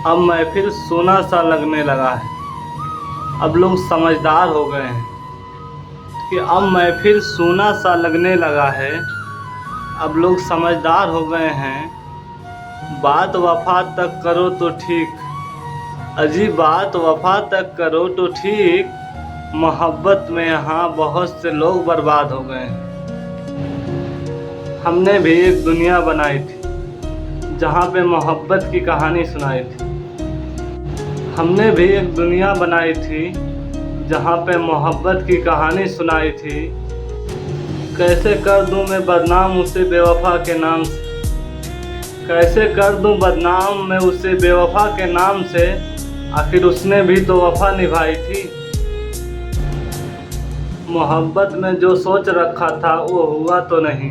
अब महफिल सोना सा लगने लगा है। अब लोग समझदार हो गए हैं कि अब महफिल सोना सा लगने लगा है। अब लोग समझदार हो गए हैं। बात वफा तक करो तो ठीक, अजीब बात वफा तक करो तो ठीक। मोहब्बत में यहाँ बहुत से लोग बर्बाद हो गए हैं। हमने भी एक दुनिया बनाई थी जहाँ पे मोहब्बत की कहानी सुनाई थी। हमने भी एक दुनिया बनाई थी जहाँ पे मोहब्बत की कहानी सुनाई थी। कैसे कर दूँ मैं बदनाम उसे बेवफा के नाम से, कैसे कर दूँ बदनाम मैं उसे बेवफा के नाम से। आखिर उसने भी तो वफा निभाई थी। मोहब्बत में जो सोच रखा था वो हुआ तो नहीं,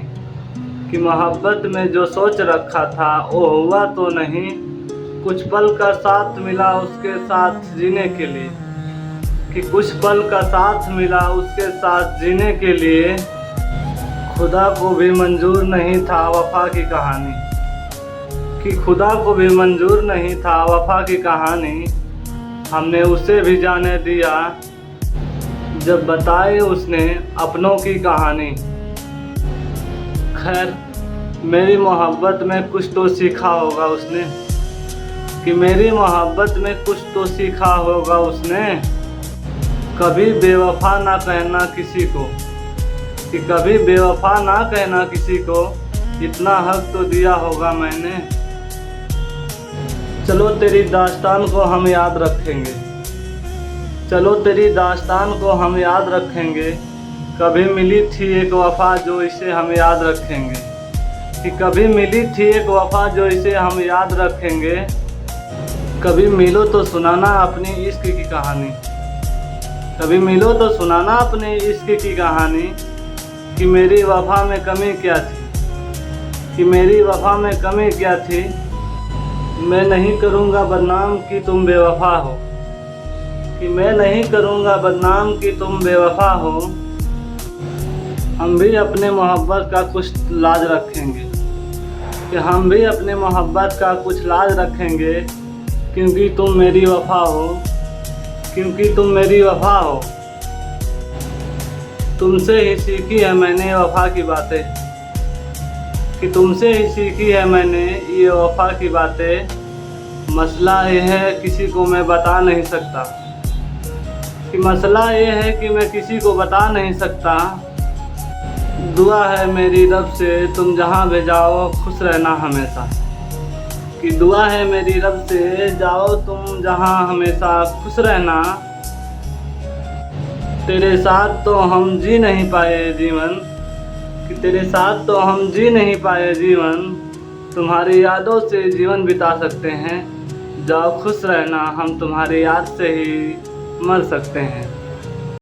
कि मोहब्बत में जो सोच रखा था वो हुआ तो नहीं। कुछ पल का साथ मिला उसके साथ जीने के लिए, कि कुछ पल का साथ मिला उसके साथ जीने के लिए। खुदा को भी मंजूर नहीं था वफा की कहानी, कि खुदा को भी मंजूर नहीं था वफा की कहानी। हमने उसे भी जाने दिया जब बताए उसने अपनों की कहानी। खैर मेरी मोहब्बत में कुछ तो सीखा होगा उसने, कि मेरी मोहब्बत में कुछ तो सीखा होगा उसने। कभी बेवफा ना कहना किसी को, कि कभी बेवफा ना कहना किसी को। इतना हक तो दिया होगा मैंने। चलो तेरी दास्तान को हम याद रखेंगे, चलो तेरी दास्तान को हम याद रखेंगे। कभी मिली थी एक वफ़ा जो इसे हम याद रखेंगे, कि कभी मिली थी एक वफ़ा जो इसे हम याद रखेंगे। कभी मिलो तो सुनाना अपनी इश्क की कहानी, कभी मिलो तो सुनाना अपने इश्क की कहानी। कि मेरी वफ़ा में कमी क्या थी, कि मेरी वफ़ा में कमी क्या थी। मैं नहीं करूँगा बदनाम कि तुम बेवफ़ा हो, कि मैं नहीं करूँगा बदनाम कि तुम बेवफ़ा हो। हम भी अपने मोहब्बत का कुछ लाज रखेंगे, कि हम भी अपने मोहब्बत का कुछ लाज रखेंगे। क्योंकि तुम मेरी वफ़ा हो, क्योंकि तुम मेरी वफ़ा हो। तुमसे ही सीखी है मैंने वफ़ा की बातें, कि तुमसे ही सीखी है मैंने ये वफ़ा की बातें। मसला ये है किसी को मैं बता नहीं सकता, कि मसला ये है कि मैं किसी को बता नहीं सकता। दुआ है मेरी रब से तुम जहाँ भी जाओ खुश रहना हमेशा, कि दुआ है मेरी रब से जाओ तुम जहाँ हमेशा खुश रहना। तेरे साथ तो हम जी नहीं पाए जीवन, कि तेरे साथ तो हम जी नहीं पाए जीवन। तुम्हारी यादों से जीवन बिता सकते हैं। जाओ खुश रहना, हम तुम्हारी याद से ही मर सकते हैं।